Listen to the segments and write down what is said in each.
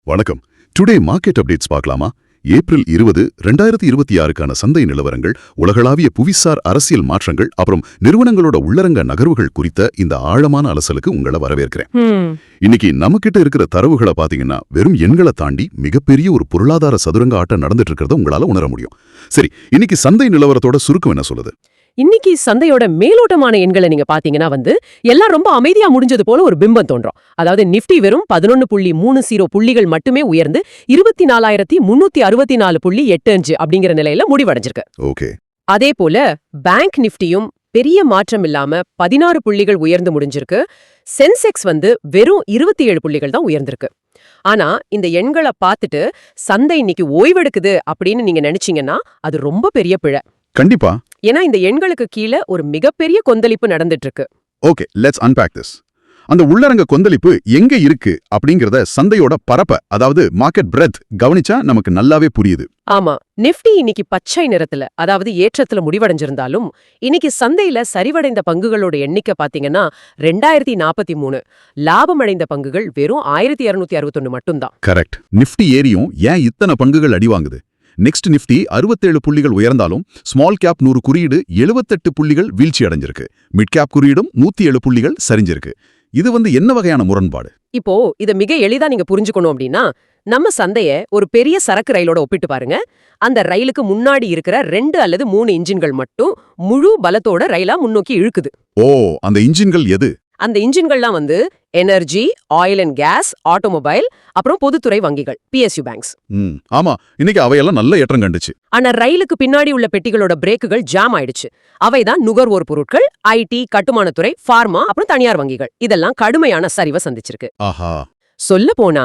வணக்கம். Today market updates பார்க்கலாமா? April 20, 2026க்கான சந்தை நிலவரங்கள், உலகளாவிய புவிசார் அரசியல் மாற்றங்கள், அப்புறம் நிறுவனங்களோட உள்ளரங்க நகர்வுகள் குறித்த இந்த ஆழமான அலசலுக்கு உங்களை வரவேற்கிறேன். இன்னைக்கு நம்மகிட்ட இருக்கிற தரவுகளை பாத்தீங்கன்னா வெறும் எண்களை தாண்டி மிகப்பெரிய ஒரு பொருளாதார சதுரங்க ஆட்டம் நடந்துட்டு இருக்கிறத உங்களால உணர முடியும். சரி, இன்னைக்கு சந்தை நிலவரத்தோட சுருக்கம் என்ன சொல்லுது? இன்னைக்கு சந்தையோட மேலோட்டமான எண்களை நீங்க பாத்தீங்கன்னா எல்லாம் ரொம்ப அமைதியா முடிஞ்சது போல ஒரு பிம்பம் தோன்றும். அதாவது நிப்டி வெறும் 11.30 புள்ளிகள் மட்டுமே உயர்ந்து 24,364.85 அப்படிங்கிற நிலையில முடிவடைஞ்சிருக்கு. ஓகே. அதே போல பேங்க் நிப்டியும் பெரிய மாற்றம் இல்லாம 16 புள்ளிகள் உயர்ந்து முடிஞ்சிருக்கு. சென்செக்ஸ் வெறும் 27 புள்ளிகள் தான் உயர்ந்திருக்கு. ஆனா இந்த எண்களை பார்த்துட்டு சந்தை இன்னைக்கு ஓய்வெடுக்குது அப்படின்னு நீங்க நினைச்சீங்கன்னா அது ரொம்ப பெரிய பிழை. கண்டிப்பா. ஏன்னா இந்த எண்களுக்கு கீழே ஒரு மிகப்பெரிய கொந்தளிப்பு நடந்துட்டு இருக்கு. Okay, let's unpack this. அந்த உள்ளரங்க கொந்தளிப்பு எங்க இருக்கு அப்படிங்கறத சந்தையோட பரப்ப, அதாவது மார்க்கெட் பிரெத் கவனிச்சா நமக்கு நல்லாவே புரியுது. ஆமா, நிப்டி இன்னைக்கு பச்சை நிறத்துல, அதாவது ஏற்றத்துல முடிவடைஞ்சிருந்தாலும் இன்னைக்கு சந்தையில சரிவடைந்த பங்குகளோட எண்ணிக்கை பாத்தீங்கன்னா 2043. லாபமடைந்த பங்குகள் வெறும் 1261 மட்டும்தான். கரெக்ட். நிப்டி ஏரியும் ஏன் இத்தனை பங்குகள் அடிவாங்குது? நெக்ஸ்ட் நிப்டி 67 புள்ளிகள் உயர்ந்தாலும் ஸ்மால் கேப் 100 குறியீடு 78 புள்ளிகள் வீழ்ச்சி அடைஞ்சிருக்கு. மிட் கேப் குறியீடும் 107 புள்ளிகள் சரிஞ்சிருக்கு. இது என்ன வகையான முரண்பாடு? இப்போ இத மிக எளிதா நீங்க புரிஞ்சுக்கணும் அப்படின்னா, நம்ம சந்தைய ஒரு பெரிய சரக்கு ரயிலோட ஒப்பிட்டு பாருங்க. அந்த ரயிலுக்கு முன்னாடி இருக்கிற 2 அல்லது 3 இன்ஜின்கள் மட்டும் முழு பலத்தோட ரயிலா முன்னோக்கி இழுக்குது. ஓ, அந்த இன்ஜின்கள் எது? அந்த இன்ஜின்கள்லாம் energy, oil and gas, automobile, அப்புறம் பொதுத்துறை வங்கிகள், PSU பேங்க்ஸ். ஆமா, இன்னைக்கு அவையெல்லாம் நல்ல ஏற்றம் கண்டுச்சு. ஆனா ரயிலுக்கு பின்னாடி உள்ள பெட்டிகளோட பிரேக்குகள் ஜாம் ஆயிடுச்சு. அவைதான் நுகர்வோர் பொருட்கள், IT, கட்டுமானத்துறை, ஃபார்மா, அப்புறம் தனியார் வங்கிகள். இதெல்லாம் கடுமையான சரிவை சந்திச்சிருக்கு. ஆஹா. சொல்ல போனா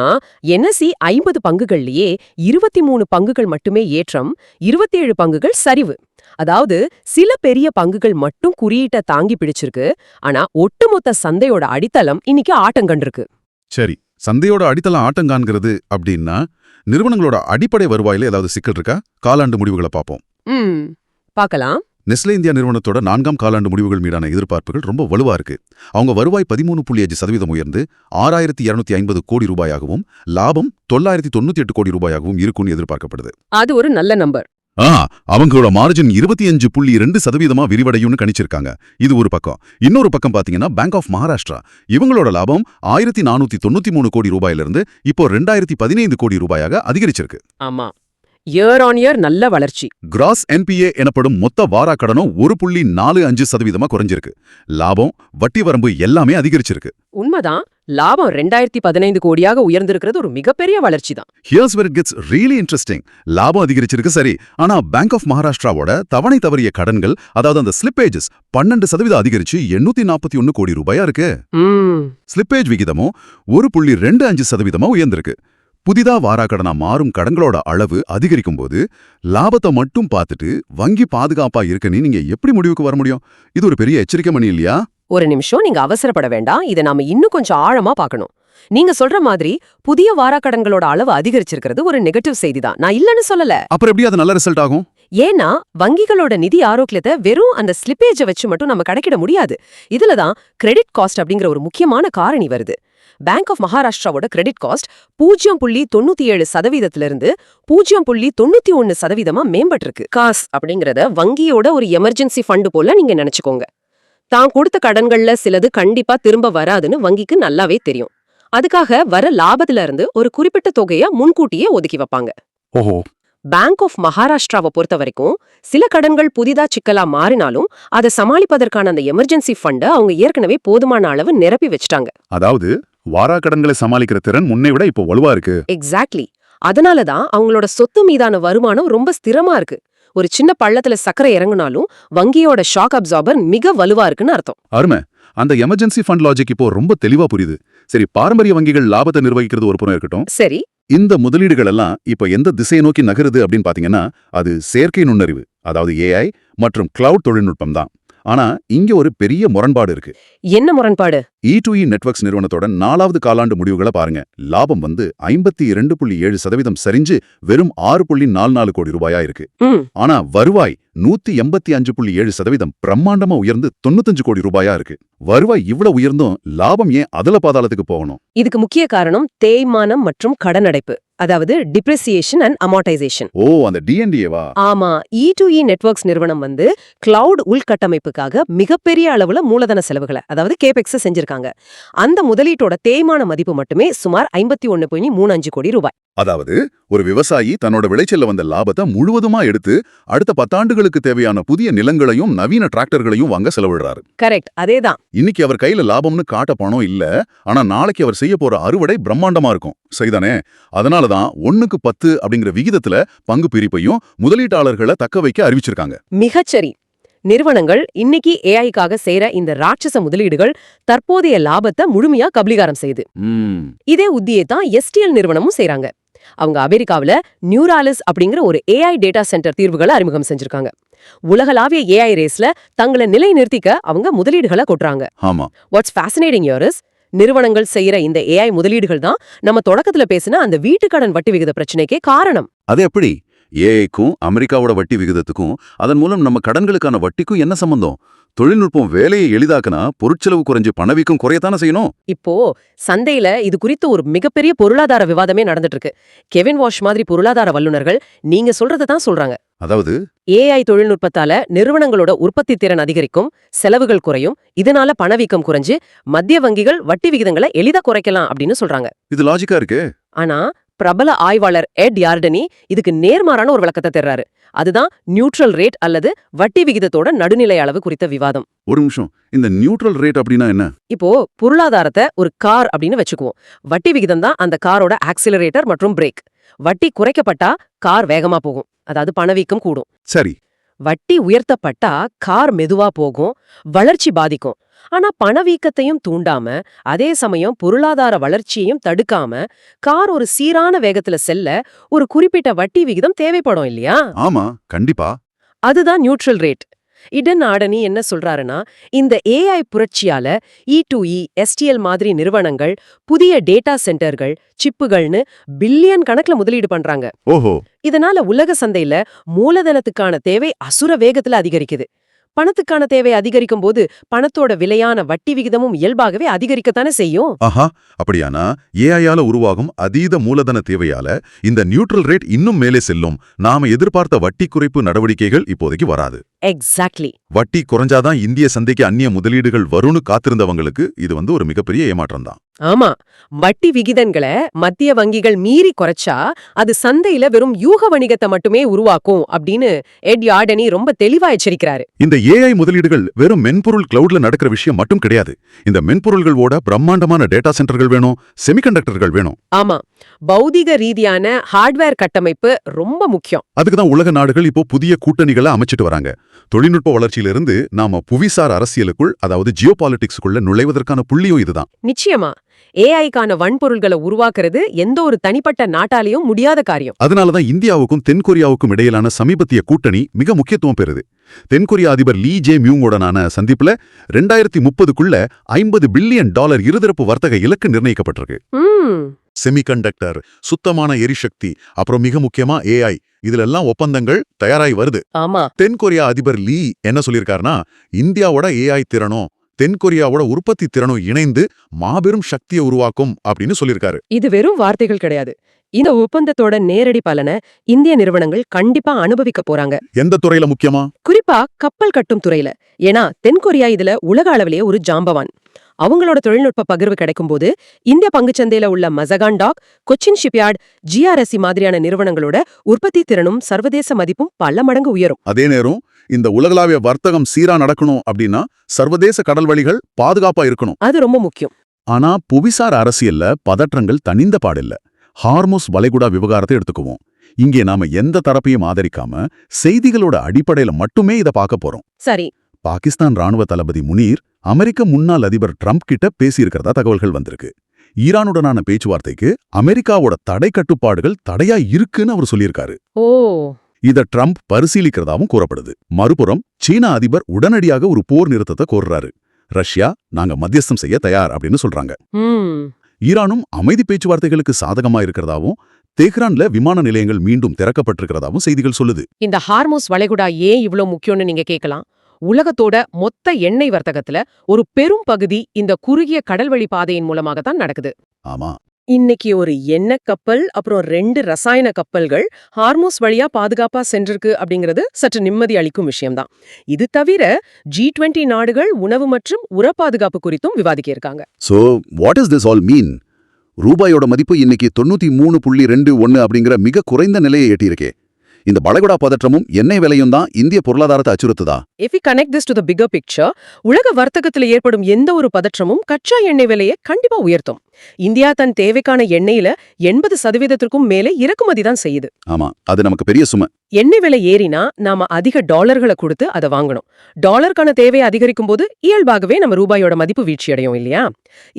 NSE 50 பங்குகள்லயே 23 பங்குகள் மட்டுமே ஏற்றம், 27 பங்குகள் சரிவு. அதாவது சில பெரிய பங்குகள் மட்டும் குறியீட்டை தாங்கி பிடிச்சிருக்கு. ஆனா ஒட்டுமொத்த சந்தையோட அடித்தளம் இன்னைக்கு ஆட்டங்கண்டிருக்கு. சரி, சந்தையோட அடித்தளம் ஆட்டங்கான்கிறது அப்படின்னா நிறுவனங்களோட அடிப்படை வருவாயில ஏதாவது சிக்கல் இருக்கா? காலாண்டு முடிவுகளை பார்ப்போம். பார்க்கலாம். நெஸ்லே இந்தியா நிறுவனத்தோட 4ஆம் காலாண்டு முடிவுகள் மீதான எதிர்பார்ப்புகள் ரொம்ப வலுவா இருக்கு. அவங்க வருவாய் 13.5% உயர்ந்து 6250 கோடி ரூபாயாகவும், லாபம் 998 கோடி ரூபாயாகவும் இருக்கும்னு எதிர்பார்க்கப்படுது. அது ஒரு நல்ல நம்பர். அவங்களோட மார்ஜின் 25.2% விரிவடையும்னு கணிச்சிருக்காங்க. இது ஒரு பக்கம். இன்னொரு பக்கம் பாத்தீங்கன்னா பேங்க் ஆஃப் மகாராஷ்டிரா, இவங்களோட லாபம் 1493 கோடி ரூபாயிலிருந்து இப்போ 2015 கோடி ரூபாயாக அதிகரிச்சிருக்கு. ஆமா, இயர் ஆன் இயர் நல்ல வளர்ச்சி. கிராஸ் NPA எனப்படும் மொத்த வாரா கடனும் 1.45% குறைஞ்சிருக்கு. லாபம், வட்டி வரம்பு எல்லாமே அதிகரிச்சிருக்கு. உண்மைதான். லாபம் 2015 கோடியாக உயர்ந்திருக்கிறது ஒரு மிகப்பெரிய வளர்ச்சி தான். Here's where it gets really interesting. லாபம் அதிகரிச்சிருக்கு சரி, ஆனா பேங்க் ஆஃப் மகாராஷ்டிராவோட தவணை தவறிய கடன்கள், அதாவது அந்த ஸ்லிப்பேஜஸ் 12% அதிகரிச்சு 841 கோடி ரூபாயா இருக்கு. ஸ்லிப்பேஜ் விகிதமும் 1.25% உயர்ந்திருக்கு. புதிதா வாராக்கடனா மாறும் கடன்களோட அளவு அதிகரிக்கும் போது லாபத்தை மட்டும் பார்த்துட்டு வங்கி பாதுகாப்பா இருக்குன்னு நீங்க எப்படி முடிவுக்கு வர முடியும்? இது ஒரு பெரிய எச்சரிக்கை மணி இல்லையா? ஒரு நிமிஷம், நீங்க அவசரப்பட வேண்டாம். இதை நாம இன்னும் கொஞ்சம் ஆழமா பார்க்கணும். நீங்க சொல்ற மாதிரி புதிய வாராக்கடன்களோட அளவு அதிகரிச்சிருக்கிறது ஒரு நெகட்டிவ் செய்தி தான். நான் இல்லன்னு சொல்லல. அப்புறம் எப்படி அது நல்ல ரிசல்ட் ஆகும்? ஏன்னா வங்கிகளோட நிதி ஆரோக்கியத்தை வெறும் அந்த ஸ்லிப்பேஜை வச்சு மட்டும் நம்ம கணக்கிட முடியாது. இதுலதான் கிரெடிட் காஸ்ட் அப்படிங்கிற ஒரு முக்கியமான காரணி வருது. பேங்க் ஆஃப் மகாராஷ்டிராவோட கிரெடிட் காஸ்ட் 0.97%லிருந்து 0.91% மேம்பட்டிருக்கு. காஸ் அப்படிங்கறத வங்கியோட ஒரு எமர்ஜென்சி ஃபண்ட் போல நீங்க நினைச்சுக்கோங்க. தான் கொடுத்த கடன்கள்ல சிலது கண்டிப்பா திரும்ப வராதுன்னு வங்கிக்கு நல்லாவே தெரியும். அதுக்காக வர லாபத்துல இருந்து ஒரு குறிப்பிட்ட தொகையை முன்கூட்டியே ஒதுக்கி வைப்பாங்க. ஓஹோ. பேங்க் ஆஃப் மகாராஷ்டிராவை பொறுத்த வரைக்கும் சில கடன்கள் புதிதா சிக்கலா மாறினாலும் அதை சமாளிப்பதற்கான அந்த எமர்ஜென்சி ஃபண்டை அவங்க ஏற்கனவே போதுமான அளவு நிரப்பி வச்சுட்டாங்க. அதாவது வாரா கடன்களை சமாளிக்கிற திறன் முன்னை விட இப்போ வலுவா இருக்கு. எக்ஸாக்ட்லி. அதனாலதான் அவங்களோட சொத்து மீதான வருமானம் ரொம்ப ஸ்திரமா இருக்கு. ஒரு சின்ன பள்ளத்துல சக்கரை இறங்குனாலும் வங்கியோட ஷாக் அப்சார்பர் மிக வலுவா இருக்குன்னு அர்த்தம். அருமை. அந்த எமர்ஜென்சி ஃபண்ட் லாஜிக் இப்போ ரொம்ப தெளிவா புரியுது. சரி, பாரம்பரிய வங்கிகள் லாபத்தை நிர்வகிக்கிறது ஒரு புறம் இருக்கட்டும். சரி, இந்த முதலீடுகள் எல்லாம் இப்ப எந்த திசையை நோக்கி நகருது அப்படின்னு பாத்தீங்கன்னா அது செயற்கை நுண்ணறிவு, அதாவது AI மற்றும் கிளவுட் தொழில்நுட்பம் தான். ஆனா இங்க ஒரு பெரிய முரண்பாடு இருக்கு. என்ன முரண்பாடு? E2E நெட்வொர்க்ஸ் நிறுவனத்தோட 4வது காலாண்டு முடிவுகளை பாருங்க. லாபம் வந்து 52.7% சரிஞ்சு வெறும் 6.44 கோடி ரூபாயா இருக்கு. ம் ஆனா வருவாய் 185.7% பிரம்மாண்டமா உயர்ந்து 95 கோடி ரூபாயா இருக்கு. வருவாய் இவ்வளவு உயர்ந்தும் லாபம் ஏன் அதல பாதாளத்துக்கு போகணும்? இதுக்கு முக்கிய காரணம் தேய்மானம் மற்றும் கடன் அடைப்பு, அதாவது டிப்ரிசியேஷன் அண்ட் அமார்டைசேஷன். ஓ, அந்த D&Aவா? ஆமா, E2E நெட்வொர்க்ஸ் நிறுவனம் வந்து கிளவுட் உள்கட்டமைப்புக்காக மிகப்பெரிய அளவுல மூலதன செலவுகளை, அதாவது கேபெக்ஸ் செஞ்சிருக்காங்க. அந்த முதலீட்டோட தேய்மான மதிப்பு மட்டுமே சுமார் 51.35 கோடி ரூபாய். அதாவது ஒரு விவசாயி தன்னோட விளைச்சல்ல வந்த லாபத்தை முழுவதுமா எடுத்து அடுத்த 10 ஆண்டுகளுக்கு தேவையான புதிய நிலங்களையும் நவீன டிராக்டர்களையும் வாங்க செலவிடுறாரு. கரெக்ட், அதேதான். இன்னைக்கு அவர் கையில லாபம்னு காட்ட பணம் இல்ல, ஆனா நாளைக்கு அவர் செய்ய போற அறுவடை பிரம்மாண்டமா இருக்கும். சரிதானே? அதனாலதான் 1:10 அப்படிங்கிற விகிதத்துல பங்கு பிரிப்பையும் முதலீட்டாளர்களை தக்க வைக்க அறிவிச்சிருக்காங்க. மிகச்சரி. நிறுவனங்கள் இன்னைக்கு ஏஐக்காக செய்யற இந்த ராட்சச முதலீடுகள் தற்போதைய லாபத்தை முழுமையா கபலீகாரம் செய்யுது. இதே உத்தியை தான் STL நிறுவனமும் செய்றாங்க. அவங்க அமெரிக்காவுல நியூராலிஸ் அப்படிங்கிற ஒரு AI டேட்டா சென்டர் தீர்வுகளை அறிமுகம் செஞ்சிருக்காங்க. உலகளாவிய AI ரேஸ்ல தங்களை நிலை நிறுத்திக்க அவங்க முதலீடுகளை கொட்டுறாங்க. ஆமா. வாட்ஸ் ஃபேசினேட்டிங் ஹியர் இஸ், நிறுவனங்கள் செய்யற இந்த AI முதலீடுகள் தான் நம்ம தொடக்கத்துல பேசின அந்த வீட்டுக்கடன் வட்டி விகித பிரச்சனைக்கே காரணம். அது எப்படி? ஏஐக்கும் அமெரிக்காவோட வட்டி விகிதத்துக்கும் அதன் மூலம் நம்ம கடன்களுக்கான வட்டிக்கும் என்ன சம்பந்தம்? தொழில்நுட்பம் வேலையை எளிதாக்குனா பொருட்செலவு குறைஞ்சு பணவீக்கம் குறையத்தானே செய்யணும். இப்போ சந்தையில இது குறித்து ஒரு மிகப்பெரிய பொருளாதார விவாதமே நடந்துட்டு இருக்கு. கெவின் வாஷ் மாதிரி பொருளாதார வல்லுநர்கள் நீங்க சொல்றதை தான் சொல்றாங்க. அதாவது AI தொழில்நுட்பத்தால நிறுவனங்களோட உற்பத்தி திறன் அதிகரிக்கும், செலவுகள் குறையும், இதனால பணவீக்கம் குறைஞ்சு மத்திய வங்கிகள் வட்டி விகிதங்களை எளிதா குறைக்கலாம் அப்படின்னு சொல்றாங்க. இது லாஜிக்கா இருக்கு. ஆனா பிரபல ஆய்வாளர் எட் யார்டனி இதுக்கு நேர்மாறான ஒரு விளக்கத்தை தர்றாரு. அதுதான் நியூட்ரல் ரேட் அல்லது வட்டி விகிதத்தோட நடுநிலை அளவு குறித்த விவாதம். ஒரு நிமிஷம், இந்த நியூட்ரல் ரேட் அப்படின்னா என்ன? இப்போ பொருளாதாரத்தை ஒரு கார் அப்படின்னு வச்சுக்குவோம். வட்டி விகிதம் தான் அந்த காரோட ஆக்சிலரேட்டர் மற்றும் பிரேக். வட்டி குறைக்கப்பட்டா கார் வேகமா போகும், அதாவது பணவீக்கம் கூடும். சரி. வட்டி உயர்த்தப்பட்டா கார் மெதுவா போகும், வளர்ச்சி பாதிக்கும். ஆனா பணவீக்கத்தையும் தூண்டாம அதே சமயம் பொருளாதார வளர்ச்சியையும் தடுக்காம கார் ஒரு சீரான வேகத்துல செல்ல ஒரு குறிப்பிட்ட வட்டி விகிதம் தேவைப்படும் இல்லையா? ஆமா, கண்டிப்பா. அதுதான் நியூட்ரல் ரேட். இடன் ஆடனி என்ன சொல்றாருன்னா, இந்த AI புரட்சியால E2E, STL மாதிரி நிறுவனங்கள் புதிய டேட்டா சென்டர்கள், சிப்புகள்னு பில்லியன் கணக்குல முதலீடு பண்றாங்க. ஓஹோ. இதனால உலக சந்தையில மூலதனத்துக்கான தேவை அசுர வேகத்துல அதிகரிக்குது. பணத்துக்கான தேவை அதிகரிக்கும் போது பணத்தோட விலையான வட்டி விகிதமும் இயல்பாகவே அதிகரிக்கத்தானே செய்யும். ஆஹா, அப்படியானா ஏஐயால உருவாகும் அதீத மூலதன தேவையால இந்த நியூட்ரல் ரேட் இன்னும் மேலே செல்லும். நாம எதிர்பார்த்த வட்டி குறைப்பு நடவடிக்கைகள் இப்போதைக்கு வராது. எக்ஸாக்ட்லி. வட்டி குறைஞ்சாதான் இந்திய சந்தைக்கு அந்நிய முதலீடுகள் வரும்னு காத்திருந்தவங்களுக்கு இது வந்து ஒரு மிகப்பெரிய ஏமாற்றம் தான். ஆமா, வட்டி விகிதங்களை மத்திய வங்கிகள் மீறி குறைச்சா அது சந்தையில வெறும் யூக வணிகத்தை மட்டுமே உருவாக்கும் அப்படின்னு எட் யார்டனி ரொம்ப தெளிவா எச்சரிக்கிறாரு. இந்த ஏஐ முதலீடுகள் வெறும் மென்பொருள் கிளவுட்ல நடக்கிற விஷயம் மட்டும் கிடையாது. இந்த மென்பொருள்களோட பிரம்மாண்டமான டேட்டா சென்டர்கள் வேணும், செமிகண்டக்டர்கள் வேணும். ஆமா, பௌதிக ரீதியான ஹார்ட்வேர் கட்டமைப்பு ரொம்ப முக்கியம். அதுக்குதான் உலக நாடுகள் இப்போ புதிய கூட்டணிகளை அமைச்சிட்டு வராங்க. தொழில்நுட்ப வளர்ச்சியிலிருந்து நாம புவிசார் அரசியலுக்குள், அதாவது ஜியோபாலிட்டிக்ஸ்க்குள்ள நுழைவதற்கான புள்ளியும் இதுதான். நிச்சயமா ஏஐக்கான வன்பொருள்களை உருவாக்குறது எந்த ஒரு தனிப்பட்ட நாட்டாலையும் முடியாத காரியம். அதனாலதான் இந்தியாவுக்கும் தென்கொரியாவுக்கும் இடையிலான சமீபத்திய கூட்டணி மிக முக்கியத்துவம் பெறுது. தென்கொரிய அதிபர் லீ ஜே மியூங்குடனான சந்திப்புல 2030க்குள்ள $50 பில்லியன் இருதரப்பு வர்த்தக இலக்கு நிர்ணயிக்கப்பட்டிருக்கு. செமிகண்டக்டர், சுத்தமான எரிசக்தி, அப்புறம் மிக முக்கியமா AI, இதுல எல்லாம் ஒப்பந்தங்கள் தயாராகி வருது. ஆமா. தென்கொரியா அதிபர் லீ என்ன சொல்லியிருக்காருன்னா, இந்தியாவோட AI திறனும் தென்கொரியாவோட உற்பத்தி திறனும் இணைந்து மாபெரும் சக்தியை உருவாக்கும் அப்படின்னு சொல்லியிருக்காரு. இது வெறும் வார்த்தைகள் கிடையாது. இந்த ஒப்பந்தத்தோட நேரடி பலனை இந்திய நிறுவனங்கள் கண்டிப்பா அனுபவிக்க போறாங்க. எந்த துறையில முக்கியமா? குறிப்பா கப்பல் கட்டும் துறையில. ஏன்னா தென்கொரியா இதுல உலக அளவிலேயே ஒரு ஜாம்பவான். அவங்களோட தொழில்நுட்ப பகிர்வு கிடைக்கும் போது இந்திய பங்குச்சந்தையில உள்ள Mazagon dock, Cochin shipyard, GRSE மாதிரியான நிறுவனங்களோட உற்பத்தி திறனும் சர்வதேச மதிப்பும் பல மடங்கு உயரும். அதே நேரம் இந்த உலகளாவிய வர்த்தகம் சீரா நடக்கணும் அப்படின்னா சர்வதேச கடல் வழிகள் பாதுகாப்பா இருக்கணும். அது ரொம்ப முக்கியம். ஆனா புவிசார் அரசியல்ல பதற்றங்கள் தனிந்த பாடில்ல. ஹார்முஸ் வளைகுடா விவகாரத்தை எடுத்துக்குவோம். இங்கே நாம எந்த தரப்பையும் ஆதரிக்காம செய்திகளோட அடிப்படையில மட்டுமே இத பார்க்க போறோம். சரி. பாகிஸ்தான் ராணுவ தளபதி முனீர் அமெரிக்க முன்னாள் அதிபர் ட்ரம்ப் கிட்ட பேசியிருக்கிறதா தகவல்கள் வந்திருக்கு. ஈரானுடனான பேச்சுவார்த்தைக்கு அமெரிக்காவோட தடை கட்டுப்பாடுகள் தடையா இருக்குன்னு அவர் சொல்லியிருக்காரு. ஓ. இத ட்ரம்ப் பரிசீலிக்கிறதாவும் கூறப்படுது. மறுபுறம் சீன அதிபர் உடனடியாக ஒரு போர் நிறுத்தத்தை கோர்றாரு. ரஷ்யா நாங்க மத்தியஸ்தம் செய்ய தயார் அப்படின்னு சொல்றாங்க. ம் ஈரானும் அமைதி பேச்சுவார்த்தைகளுக்கு சாதகமா இருக்கிறதாவும் தெஹ்ரான்ல விமான நிலையங்கள் மீண்டும் திறக்கப்பட்டிருக்கிறதாவும் செய்திகள் சொல்லுது. இந்த ஹார்மோஸ் வளைகுடா ஏன் இவ்ளோ முக்கியம்னு நீங்க கேட்கலாம். உலகத்தோட மொத்த எண்ணெய் வர்த்தகத்துல ஒரு பெரும் பகுதி இந்த குறுகிய கடல்வழி பாதையின் மூலமாக தான் நடக்குது. ஆமா, இன்னைக்கு ஒரு எண்ணெய் கப்பல் அப்புறம் 2 ரசாயன கப்பல்கள் ஹார்மோஸ் வழியா பாதுகாப்பா சென்றிருக்கு அப்படிங்கிறது சற்று நிம்மதி அளிக்கும் விஷயம்தான். இது தவிர G20 நாடுகள் உணவு மற்றும் உர பாதுகாப்பு குறித்தும் விவாதிக்க இருக்காங்க. So what is this all mean? ரூபாயோட மதிப்பு இன்னைக்கு 93.21 அப்படிங்கிற மிக குறைந்த நிலையை எட்டியிருக்கே. இந்த வளைகுடா பதற்றமும் எண்ணெய் விலையும் தான் இந்திய பொருளாதாரத்தை அச்சுறுத்துதா? If we connect this to the bigger picture, உலக வர்த்தகத்துல ஏற்படும் எந்த ஒரு பதற்றமும் கச்சா எண்ணெய் விலையை கண்டிப்பா உயர்த்தும். இந்தியா தன் தேவைக்கான எண்ணெயில 80% மேலே இறக்குமதி தான் செய்யுது. ஆமா, அது நமக்கு பெரிய சுமை. எண்ணெய் விலை ஏறினா நாம அதிக டாலர்களை கொடுத்து அதை வாங்கணும். டாலருக்கான தேவை அதிகரிக்கும் போது இயல்பாகவே நம்ம ரூபாயோட மதிப்பு வீழ்ச்சியடையும் இல்லையா?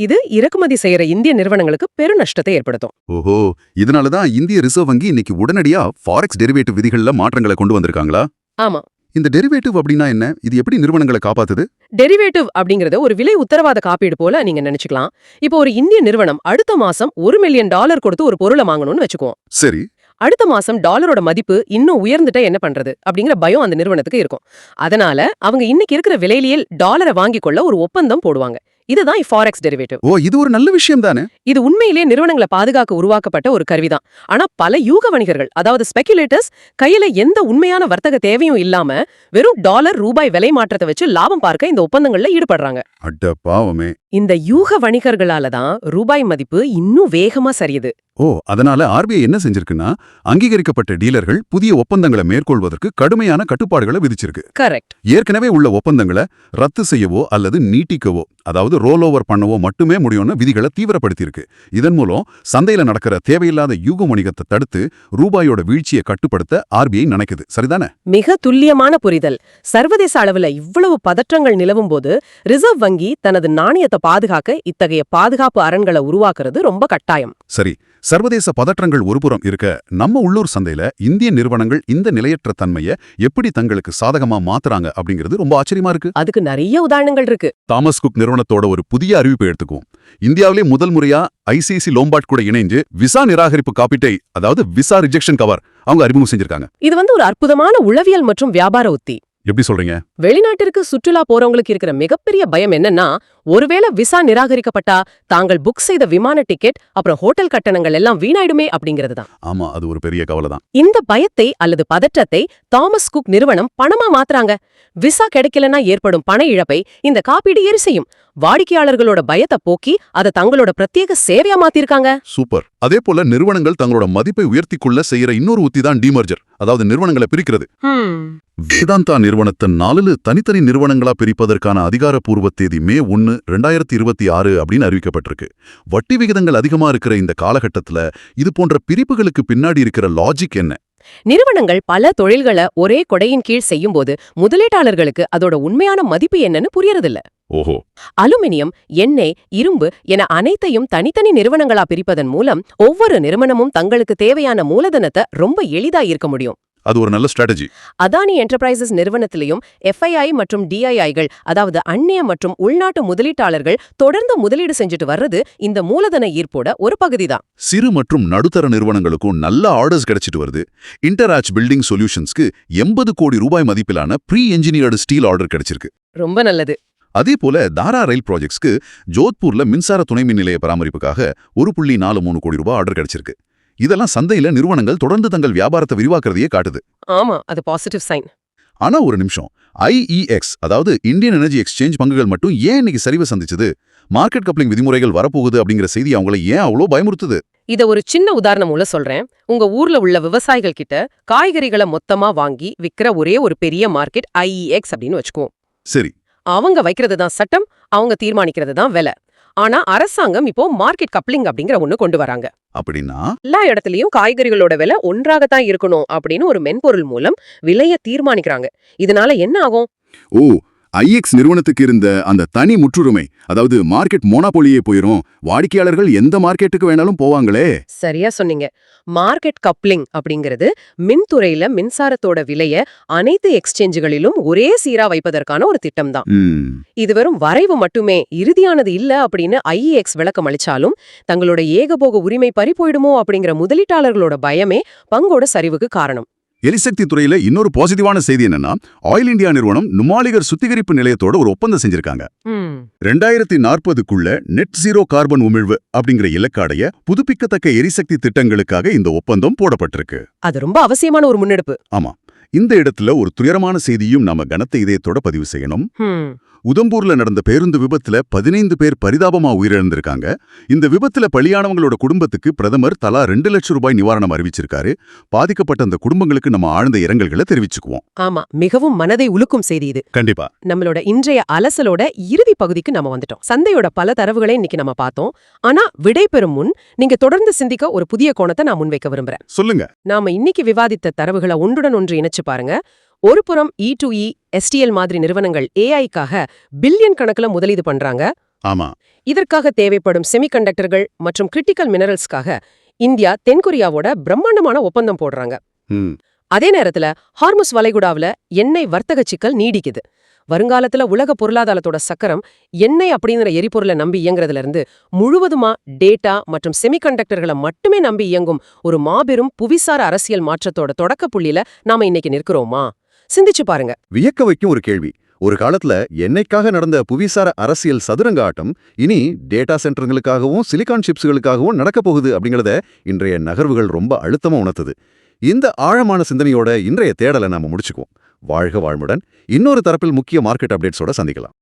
இது இறக்குமதி செய்யற இந்திய நிறுவனங்களுக்கு பெரு நஷ்டத்தை ஏற்படுத்தும். ஓஹோ, இதனாலதான் இந்திய ரிசர்வ் வங்கி இன்னைக்கு உடனடியா ஃபாரெக்ஸ் டெரிவேட்டிவ் விதிகள்ல மாற்றங்களை கொண்டு வந்திருக்காங்களா? ஆமா. இந்த டெரிவேட்டிவ் அப்படின்னா என்ன? இது எப்படி நிறுவனங்களை காப்பாத்துது? டெரிவேட்டிவ் அப்படிங்கறது ஒரு விலை உத்தரவாத காப்பீடு போல நீங்க நினைச்சுக்கலாம். இப்போ ஒரு இந்திய நிறுவனம் அடுத்த மாசம் $1 மில்லியன் கொடுத்து ஒரு பொருளை வாங்கணும்னு வச்சுக்குவோம். சரி. அடுத்த மாசம் டாலரோட மதிப்பு இன்னும் உயர்ந்துட்டா என்ன பண்றது அப்படிங்கிற பயம் அந்த நிறுவனத்துக்கு இருக்கும். அதனால அவங்க இன்னைக்கு இருக்கிற விலையிலேயே டாலரை வாங்கிக் கொள்ள ஒரு ஒப்பந்தம் போடுவாங்க. இதுதான் ஃபாரெக்ஸ் டெரிவேட்டிவ். ஓ, இது ஒரு நல்ல விஷயம் தானே. இது உண்மையிலேயே நிறுவனங்களை பாதுகாக்க உருவாக்கப்பட்ட ஒரு கருவிதான். ஆனா பல யூக வணிகர்கள், அதாவது ஸ்பெகுலேட்டர்ஸ், கையில எந்த உண்மையான வர்த்தக தேவையும் இல்லாம வெறும் டாலர் ரூபாய் விலை மாற்றத்தை வச்சு லாபம் பார்க்க இந்த ஒப்பந்தங்கள்ல ஈடுபடுறாங்க. அட பாவமே. இந்த யூக வணிகர்களால தான் ரூபாய் மதிப்பு இன்னும் வேகமா சரியுது. ஓ, அதனால ஆர்பிஐ என்ன செஞ்சிருக்குன்னா, அங்கீகரிக்கப்பட்ட டீலர்கள் புதிய ஒப்பந்தங்களை மேற்கொள்வதற்கு கடுமையான கட்டுப்பாடுகளை விதிச்சிருக்கு. கரெக்ட். ஏற்கனவே உள்ள ஒப்பந்தங்களை ரத்து செய்யவோ அல்லது நீட்டிக்கவோ, அதாவது ரோல் ஓவர் பண்ணவோ மட்டுமே முடியும்னு விதிகளை தீவிரப்படுத்தியிருக்கு. இதன் மூலம் சந்தையில நடக்கிற தேவையில்லாத யூக வணிகத்தை தடுத்து ரூபாயோட வீழ்ச்சியை கட்டுப்படுத்த ஆர்பிஐ நினைக்குது. சரிதானே? மிக துல்லியமான புரிதல். சர்வதேச அளவுல இவ்வளவு பதற்றங்கள் நிலவும் போது ரிசர்வ் வங்கி தனது நாணயத்தை பாதுகாக்க இத்தகைய பாதுகாப்பு அரண்களை உருவாக்குறது ரொம்ப கட்டாயம். சரி, சர்வதேச பதற்றங்கள் ஒருபுறம் இருக்க, நம்ம உள்ளூர் சந்தையில இந்திய நிறுவனங்கள் இந்த நிலையற்ற தன்மையை எப்படி தங்களுக்கு சாதகமா மாத்துறாங்க அப்படிங்கிறது ரொம்ப ஆச்சரியமா இருக்கு. அதுக்கு நிறைய உதாரணங்கள் இருக்கு. தாமஸ் குக் நிறுவனத்தோட ஒரு புதிய அறிவிப்பை எடுத்துக்குவோம். இந்தியாவிலே முதல் முறையா ஐசிஐசி லோம்பார்ட் கூட இணைஞ்சு விசா நிராகரிப்பு காப்பீட்டை, அதாவது விசா ரிஜெக்ஷன் கவர், அவங்க அறிமுகம் செஞ்சிருக்காங்க. இது ஒரு அற்புதமான உளவியல் மற்றும் வியாபார உத்தி. எப்படி சொல்றீங்க? வெளிநாட்டிற்கு சுற்றுலா போறவங்களுக்கு இருக்கிற மிகப்பெரிய பயம் என்னன்னா, ஒருவேளை விசா நிராகரிக்கப்பட்டா தாங்கள் புக் செய்த விமான டிக்கெட் அப்புறம் ஹோட்டல் கட்டணங்கள் எல்லாம் வீணாயிடுமே அப்படிங்கிறது தான். ஆமா, அது ஒரு பெரிய கவலை தான். இந்த பயத்தை அல்லது பதற்றத்தை தாமஸ் குக் நிறுவனம் பணமா மாத்துறாங்க. விசா கிடைக்கலனா ஏற்படும் பண இழப்பை இந்த காப்பீடு ஈடு செய்யும். வாடிக்கையாளர்களோட பயத்தை போக்கி அதை தங்களோட பிரத்யேக சேவையா மாத்திருக்காங்க. சூப்பர். அதே போல நிறுவனங்கள் தங்களோட மதிப்பை உயர்த்திக்குள்ள செய்யற இன்னொரு உத்தி தான் டிமர்ஜர், அதாவது நிறுவனங்களை பிரிக்கிறது. வேதாந்தா நிறுவனத்தை 4 தனித்தனி நிறுவனங்களா பிரிப்பதற்கான அதிகாரப்பூர்வ தேதி May 1, 2026 அப்படின்னு அறிவிக்கப்பட்டிருக்கு. வட்டி விகிதங்கள் அதிகமா இருக்கிற இந்த காலகட்டத்துல இது போன்ற பிரிப்புகளுக்கு பின்னாடி இருக்கிற லாஜிக் என்ன? நிறுவனங்கள் பல தொழில்களை ஒரே கொடையின் கீழ் செய்யும்போது முதலீட்டாளர்களுக்கு அதோட உண்மையான மதிப்பு என்னன்னு புரியறதில்ல. ஓஹோ. அலுமினியம், எண்ணெய், இரும்பு என அனைத்தையும் தனித்தனி நிறுவனங்களா பிரிப்பதன் மூலம் ஒவ்வொரு நிறுவனமும் தங்களுக்கு தேவையான மூலதனத்தை ரொம்ப எளிதா ஈர்க்க முடியும். அது ஒரு நல்ல ஸ்ட்ராட்டஜி. அதானி என்டர்பிரைசஸ் நிறுவனத்திலையும் FII மற்றும் DIIகள், அதாவது அந்நிய மற்றும் உள்நாட்டு முதலீட்டாளர்கள் தொடர்ந்து முதலீடு செஞ்சுட்டு வர்றது இந்த மூலதன ஈர்ப்போட ஒரு பகுதிதான். சிறு மற்றும் நடுத்தர நிறுவனங்களுக்கும் நல்ல ஆர்டர்ஸ் கிடைச்சிட்டு வருது. இன்டராச் பில்டிங் சொல்யூஷன்ஸ்க்கு 80 கோடி ரூபாய் மதிப்பிலான ப்ரீ என்ஜினியர்டு ஸ்டீல் ஆர்டர் கிடைச்சிருக்கு. ரொம்ப நல்லது. அதே போல தாரா ரயில் ப்ராஜெக்ட்ஸ்க்கு ஜோத்பூர்ல மின்சார துணை மின் நிலைய பராமரிப்புக்காக 1.43 கோடி ரூபாய் ஆர்டர் கிடைச்சிருக்கு. இதெல்லாம் சந்தையில நிறுவனங்கள் தொடர்ந்து தங்கள் வியாபாரத்தை விரிவாக்குறதையே காட்டுது. ஆமா, அது பாசிட்டிவ் சைன். ஆனா ஒரு நிமிஷம், IEX, அதாவது இந்தியன் எனர்ஜி எக்ஸ்சேஞ்ச் பங்குகள் மட்டும் ஏன் இன்னைக்கு சரிவை சந்திச்சது? மார்க்கெட் கப்ளிங் விதிமுறைகள் வரப்போகுது அப்படிங்கிற செய்தி அவங்களை ஏன் அவ்வளோ பயமுறுத்துது? இத ஒரு சின்ன உதாரணம் மூலம் சொல்றேன். உங்க ஊர்ல உள்ள விவசாயிகள் கிட்ட காய்கறிகளை மொத்தமா வாங்கி விக்கிற ஒரே ஒரு பெரிய மார்க்கெட் IEX அப்படின்னு வச்சுக்குவோம். சரி. அவங்க வைக்கிறது தான் சட்டம், அவங்க தீர்மானிக்கிறது தான் விலை. ஆனா அரசாங்கம் இப்போ மார்க்கெட் கப்ளிங் அப்படிங்கிற ஒண்ணு கொண்டு வராங்க. அப்படின்னா எல்லா இடத்துலயும் காய்கறிகளோட விலை ஒன்றாகத்தான் இருக்கணும் அப்படின்னு ஒரு மென்பொருள் மூலம் விலையை தீர்மானிக்கிறாங்க. இதனால என்ன ஆகும்? ஓ, ஐஎக்ஸ் நிறுவனத்துக்கு இருந்த அந்த தனி முற்றுரிமை, அதாவது மார்க்கெட் மோனோபோலியே போயிரும், வாடிக்கையாளர்கள் எந்த மார்க்கெட்டுக்கு வேணாலும் போவாங்களே. சரியா சொன்னீங்க. மார்க்கெட் கப்ளிங் அப்படிங்கிறது மின்துறையில மின்சாரத்தோட விலைய அனைத்து எக்ஸ்சேஞ்சுகளிலும் ஒரே சீரா வைப்பதற்கான ஒரு திட்டம் தான். இது வெறும் வரைவு மட்டுமே, இறுதியானது இல்ல அப்படின்னு ஐஎக்ஸ் விளக்கம் அளிச்சாலும் தங்களோட ஏகபோக உரிமை பறி போயிடுமோ அப்படிங்கிற முதலீட்டாளர்களோட பயமே பங்கோட சரிவுக்கு காரணம். எரிசக்தி துறையில இன்னொரு பாசிட்டிவான செய்தி என்னன்னா, ஆயில் இந்தியா நிறுவனம் நுமாலிகர் சுத்திகரிப்பு நிலையத்தோட ஒரு ஒப்பந்தம் செஞ்சிருக்காங்க. 2040க்குள்ள நெட் ஜீரோ கார்பன் உமிழ்வு அப்படிங்கிற இலக்காடைய புதுப்பிக்கத்தக்க எரிசக்தி திட்டங்களுக்காக இந்த ஒப்பந்தம் போடப்பட்டிருக்கு. அது ரொம்ப அவசியமான ஒரு முன்னெடுப்பு. ஆமா. இந்த இடத்துல ஒரு துயரமான செய்தியும் நாம கனத்த இதயத்தோட பதிவு செய்யணும். உதம்பூர்ல நடந்த பேருந்து விபத்துல 15 பேர் பரிதாபமா உயிரிழந்திருக்காங்க. இந்த விபத்துல பலியானவங்களோட குடும்பத்துக்கு பிரதமர் தலா 2 லட்சம் ரூபாய் நிவாரணம் அறிவிச்சிருக்காரு. பாதிக்கப்பட்ட அந்த குடும்பங்களுக்கு நம்ம ஆழ்ந்த இரங்கல்களை தெரிவிச்சுக்குவோம். ஆமா, மிகவும் மனதை உலுக்கும் செய்தி இது. கண்டிப்பா. நம்மளோட இன்றைய அலசலோட இறுதி பகுதிக்கு நம்ம வந்துட்டோம். சந்தையோட பல தரவுகளை இன்னைக்கு நம்ம பார்த்தோம். ஆனா விடை பெறும் முன் நீங்க தொடர்ந்து சிந்திக்க ஒரு புதிய கோணத்தை நான் முன்வைக்க விரும்புறேன். சொல்லுங்க. நாம இன்னைக்கு விவாதித்த தரவுகளை ஒன்றுடன் ஒன்று இணைச்சு பாருங்க. ஒரு புறம் E2E, STL மாதிரி நிறுவனங்கள் ஏஐக்காக பில்லியன் கணக்குல முதலீடு பண்றாங்க. ஆமா. இதற்காக தேவைப்படும் செமிகண்டக்டர்கள் மற்றும் கிரிட்டிக்கல் மினரல்ஸ்க்காக இந்தியா தென்கொரியாவோட பிரம்மாண்டமான ஒப்பந்தம் போடுறாங்க. அதே நேரத்துல ஹார்முஸ் வளைகுடாவுல எண்ணெய் வர்த்தக சிக்கல் நீடிக்குது. வருங்காலத்துல உலக பொருளாதாரத்தோட சக்கரம் எண்ணெய் அப்படிங்கிற எரிபொருளை நம்பி இயங்குறதுல இருந்து முழுவதுமா டேட்டா மற்றும் செமிகண்டக்டர்களை மட்டுமே நம்பி இயங்கும் ஒரு மாபெரும் புவிசார அரசியல் மாற்றத்தோட தொடக்க புள்ளியில நாம இன்னைக்கு நிற்கிறோமா? சிந்திச்சு பாருங்க. வியக்க வைக்கும் ஒரு கேள்வி. ஒரு காலத்துல எண்ணெய்க்காக நடந்த புவிசார அரசியல் சதுரங்க ஆட்டம் இனி டேட்டா சென்டர்களுக்காகவும் சிலிகான் சிப்ஸ்களுக்காகவும் நடக்க போகுது அப்படிங்கறத இன்றைய நகர்வுகள் ரொம்ப அழுத்தமா உணர்த்துது. இந்த ஆழமான சிந்தனையோட இன்றைய தேடலை நாம முடிச்சுக்குவோம். வாழ்க வாழ்முடன். இன்னொரு தரப்பில் முக்கிய மார்க்கெட் அப்டேட்ஸோட சந்திக்கலாம்.